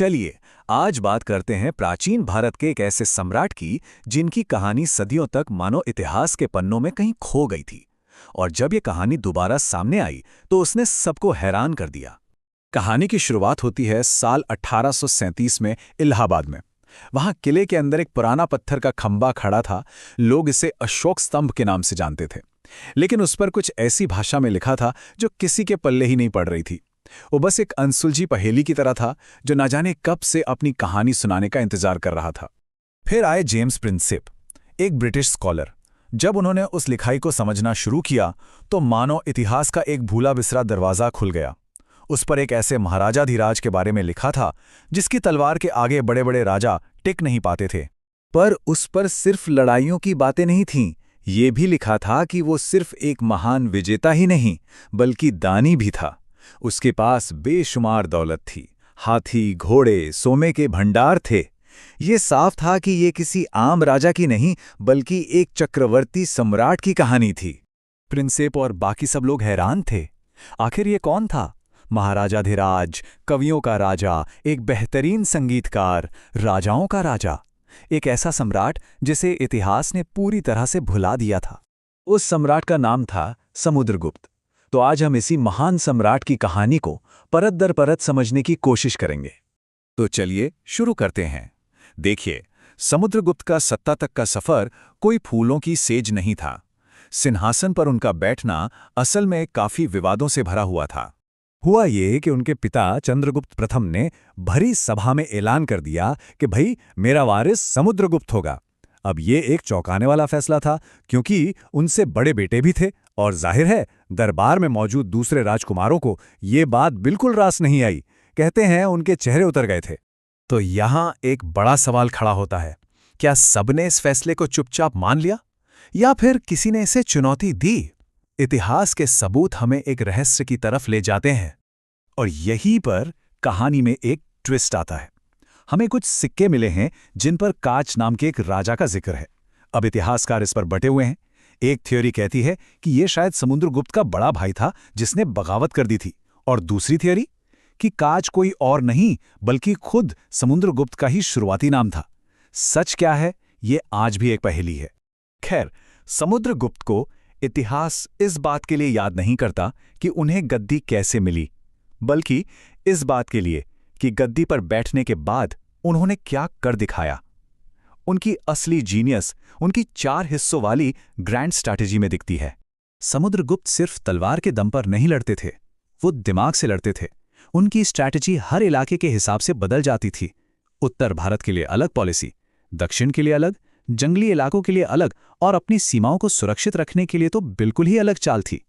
चलिए आज बात करते हैं प्राचीन भारत के एक ऐसे सम्राट की जिनकी कहानी सदियों तक मानो इतिहास के पन्नों में कहीं खो गई थी। और जब ये कहानी दोबारा सामने आई तो उसने सबको हैरान कर दिया। कहानी की शुरुआत होती है साल 1837 में इलाहाबाद में। वहां किले के अंदर एक पुराना पत्थर का खंबा खड़ा था। लोग इसे अशोक स्तंभ के नाम से जानते थे, लेकिन उस पर कुछ ऐसी भाषा में लिखा था जो किसी के पल्ले ही नहीं पड़ रही थी। वो बस एक अनसुलझी पहेली की तरह था जो न जाने कब से अपनी कहानी सुनाने का इंतजार कर रहा था। फिर आए जेम्स प्रिंसेप, एक ब्रिटिश स्कॉलर। जब उन्होंने उस लिखाई को समझना शुरू किया तो मानो इतिहास का एक भूला बिसरा दरवाज़ा खुल गया। उस पर एक ऐसे महाराजाधिराज के बारे में लिखा था जिसकी तलवार के आगे बड़े बड़े राजा टिक नहीं पाते थे। पर उस पर सिर्फ लड़ाइयों की बातें नहीं थीं, ये भी लिखा था कि वो सिर्फ एक महान विजेता ही नहीं बल्कि दानी भी था। उसके पास बेशुमार दौलत थी, हाथी, घोड़े, सोने के भंडार थे। ये साफ था कि ये किसी आम राजा की नहीं बल्कि एक चक्रवर्ती सम्राट की कहानी थी। प्रिंसेप और बाकी सब लोग हैरान थे। आखिर ये कौन था? महाराजाधिराज, कवियों का राजा, एक बेहतरीन संगीतकार, राजाओं का राजा, एक ऐसा सम्राट जिसे इतिहास ने पूरी तरह से भुला दिया था। उस सम्राट का नाम था समुद्रगुप्त। तो आज हम इसी महान सम्राट की कहानी को परत दर परत समझने की कोशिश करेंगे। तो चलिए शुरू करते हैं। देखिए, समुद्रगुप्त का सत्ता तक का सफर कोई फूलों की सेज नहीं था। सिंहासन पर उनका बैठना असल में काफी विवादों से भरा हुआ था। हुआ ये कि उनके पिता चंद्रगुप्त प्रथम ने भरी सभा में ऐलान कर दिया कि भाई मेरा वारिस समुद्रगुप्त होगा। अब ये एक चौंकाने वाला फैसला था, क्योंकि उनसे बड़े बेटे भी थे और जाहिर है दरबार में मौजूद दूसरे राजकुमारों को ये बात बिल्कुल रास नहीं आई। कहते हैं उनके चेहरे उतर गए थे। तो यहाँ एक बड़ा सवाल खड़ा होता है, क्या सबने इस फैसले को चुपचाप मान लिया या फिर किसी ने इसे चुनौती दी? इतिहास के सबूत हमें एक रहस्य की तरफ ले जाते हैं और यहीं पर कहानी में एक ट्विस्ट आता है। हमें कुछ सिक्के मिले हैं जिन पर काच नाम के एक राजा का जिक्र है। अब इतिहासकार इस पर बटे हुए हैं। एक थ्योरी कहती है कि यह शायद समुद्रगुप्त का बड़ा भाई था जिसने बगावत कर दी थी, और दूसरी थ्योरी कि काच कोई और नहीं बल्कि खुद समुद्रगुप्त का ही शुरुआती नाम था। सच क्या है, ये आज भी एक पहेली है। खैर, समुद्रगुप्त को इतिहास इस बात के लिए याद नहीं करता कि उन्हें गद्दी कैसे मिली, बल्कि इस बात के लिए कि गद्दी पर बैठने के बाद उन्होंने क्या कर दिखाया। उनकी असली जीनियस उनकी 4 हिस्सों वाली ग्रैंड स्ट्रैटेजी में दिखती है। समुद्रगुप्त सिर्फ तलवार के दम पर नहीं लड़ते थे, वो दिमाग से लड़ते थे। उनकी स्ट्रैटेजी हर इलाके के हिसाब से बदल जाती थी। उत्तर भारत के लिए अलग पॉलिसी, दक्षिण के लिए अलग, जंगली इलाकों के लिए अलग और अपनी सीमाओं को सुरक्षित रखने के लिए तो बिल्कुल ही अलग चाल थी।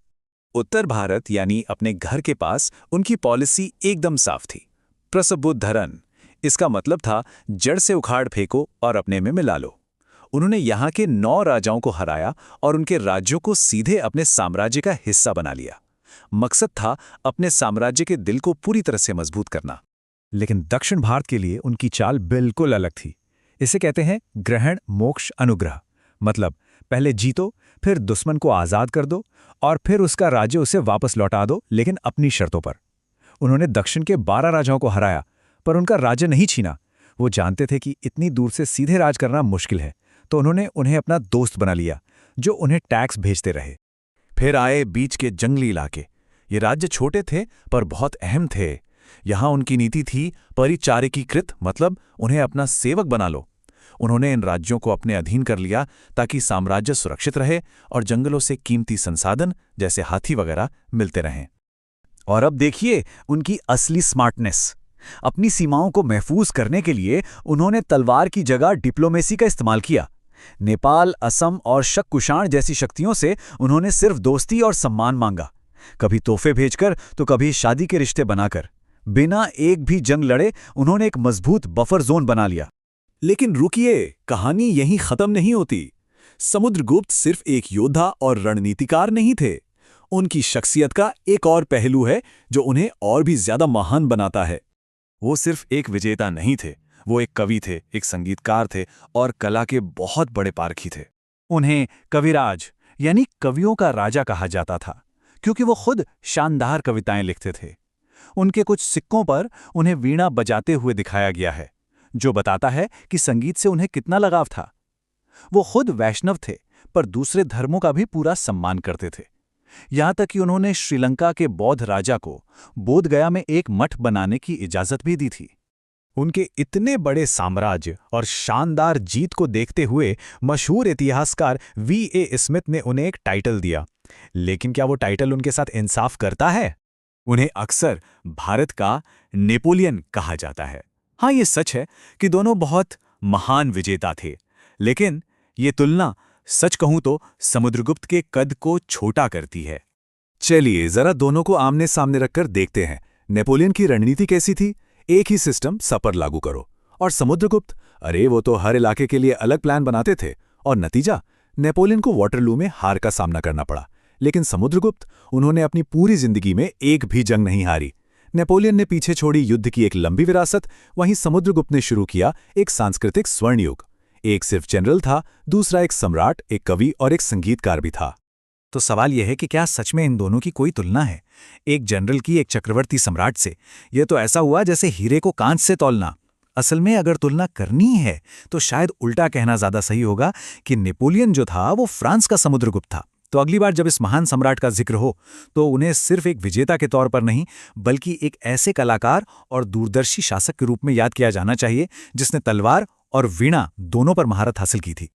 उत्तर भारत यानी अपने घर के पास उनकी पॉलिसी एकदम साफ थी, प्रसबुद्धरण। इसका मतलब था जड़ से उखाड़ फेंको और अपने में मिला लो। उन्होंने यहाँ के 9 राजाओं को हराया और उनके राज्यों को सीधे अपने साम्राज्य का हिस्सा बना लिया। मकसद था अपने साम्राज्य के दिल को पूरी तरह से मजबूत करना। लेकिन दक्षिण भारत के लिए उनकी चाल बिल्कुल अलग थी। इसे कहते हैं ग्रहण मोक्ष अनुग्रह। मतलब पहले जीतो, फिर दुश्मन को आज़ाद कर दो और फिर उसका राज्य उसे वापस लौटा दो, लेकिन अपनी शर्तों पर। उन्होंने दक्षिण के 12 राजाओं को हराया पर उनका राज्य नहीं छीना। वो जानते थे कि इतनी दूर से सीधे राज करना मुश्किल है, तो उन्होंने उन्हें अपना दोस्त बना लिया जो उन्हें टैक्स भेजते रहे। फिर आए बीच के जंगली इलाके। ये राज्य छोटे थे पर बहुत अहम थे। यहाँ उनकी नीति थी परिचारिकीकृत, मतलब उन्हें अपना सेवक बना लो। उन्होंने इन राज्यों को अपने अधीन कर लिया ताकि साम्राज्य सुरक्षित रहे और जंगलों से कीमती संसाधन जैसे हाथी वगैरह मिलते रहें। और अब देखिए उनकी असली स्मार्टनेस। अपनी सीमाओं को महफूज करने के लिए उन्होंने तलवार की जगह डिप्लोमेसी का इस्तेमाल किया। नेपाल, असम और शक कुषाण जैसी शक्तियों से उन्होंने सिर्फ दोस्ती और सम्मान मांगा, कभी तोहफे भेजकर तो कभी शादी के रिश्ते बनाकर। बिना एक भी जंग लड़े उन्होंने एक मजबूत बफर जोन बना लिया। लेकिन रुकिए, कहानी यहीं खत्म नहीं होती। समुद्रगुप्त सिर्फ एक योद्धा और रणनीतिकार नहीं थे। उनकी शख्सियत का एक और पहलू है जो उन्हें और भी ज्यादा महान बनाता है। वो सिर्फ एक विजेता नहीं थे, वो एक कवि थे, एक संगीतकार थे और कला के बहुत बड़े पारखी थे। उन्हें कविराज यानी कवियों का राजा कहा जाता था, क्योंकि वो खुद शानदार कविताएं लिखते थे। उनके कुछ सिक्कों पर उन्हें वीणा बजाते हुए दिखाया गया है, जो बताता है कि संगीत से उन्हें कितना लगाव था। वो खुद वैष्णव थे, पर दूसरे धर्मों का भी पूरा सम्मान करते थे। यहाँ तक कि उन्होंने श्रीलंका के बौद्ध राजा को बोधगया में एक मठ बनाने की इजाजत भी दी थी। उनके इतने बड़े साम्राज्य और शानदार जीत को देखते हुए मशहूर इतिहासकार V.A. स्मिथ ने उन्हें एक टाइटल दिया। लेकिन क्या वो टाइटल उनके साथ इंसाफ करता है? उन्हें अक्सर भारत का नेपोलियन कहा जाता है। हाँ, ये सच है कि दोनों बहुत महान विजेता थे, लेकिन ये तुलना सच कहूं तो समुद्रगुप्त के कद को छोटा करती है। चलिए जरा दोनों को आमने सामने रखकर देखते हैं। नेपोलियन की रणनीति कैसी थी? एक ही सिस्टम सब पर लागू करो। और समुद्रगुप्त, अरे वो तो हर इलाके के लिए अलग प्लान बनाते थे, और नतीजा नेपोलियन को वाटरलू में हार का सामना करना पड़ा। लेकिन समुद्रगुप्त, उन्होंने अपनी पूरी जिंदगी में एक भी जंग नहीं हारी। नेपोलियन ने पीछे छोड़ी युद्ध की एक लंबी विरासत, वहीं समुद्रगुप्त ने शुरू किया एक सांस्कृतिक स्वर्णयुग। एक सिर्फ जनरल था, दूसरा एक सम्राट, एक कवि और एक संगीतकार भी था। तो सवाल यह है कि क्या सच में इन दोनों की कोई तुलना है, एक जनरल की एक चक्रवर्ती सम्राट से? यह तो ऐसा हुआ जैसे हीरे को कांच से तौलना। असल में अगर तुलना करनी है तो शायद उल्टा कहना ज्यादा सही होगा कि नेपोलियन जो था वो फ्रांस का समुद्रगुप्त था। तो अगली बार जब इस महान सम्राट का जिक्र हो तो उन्हें सिर्फ एक विजेता के तौर पर नहीं, बल्कि एक ऐसे कलाकार और दूरदर्शी शासक के रूप में याद किया जाना चाहिए जिसने तलवार और वीणा दोनों पर महारत हासिल की थी।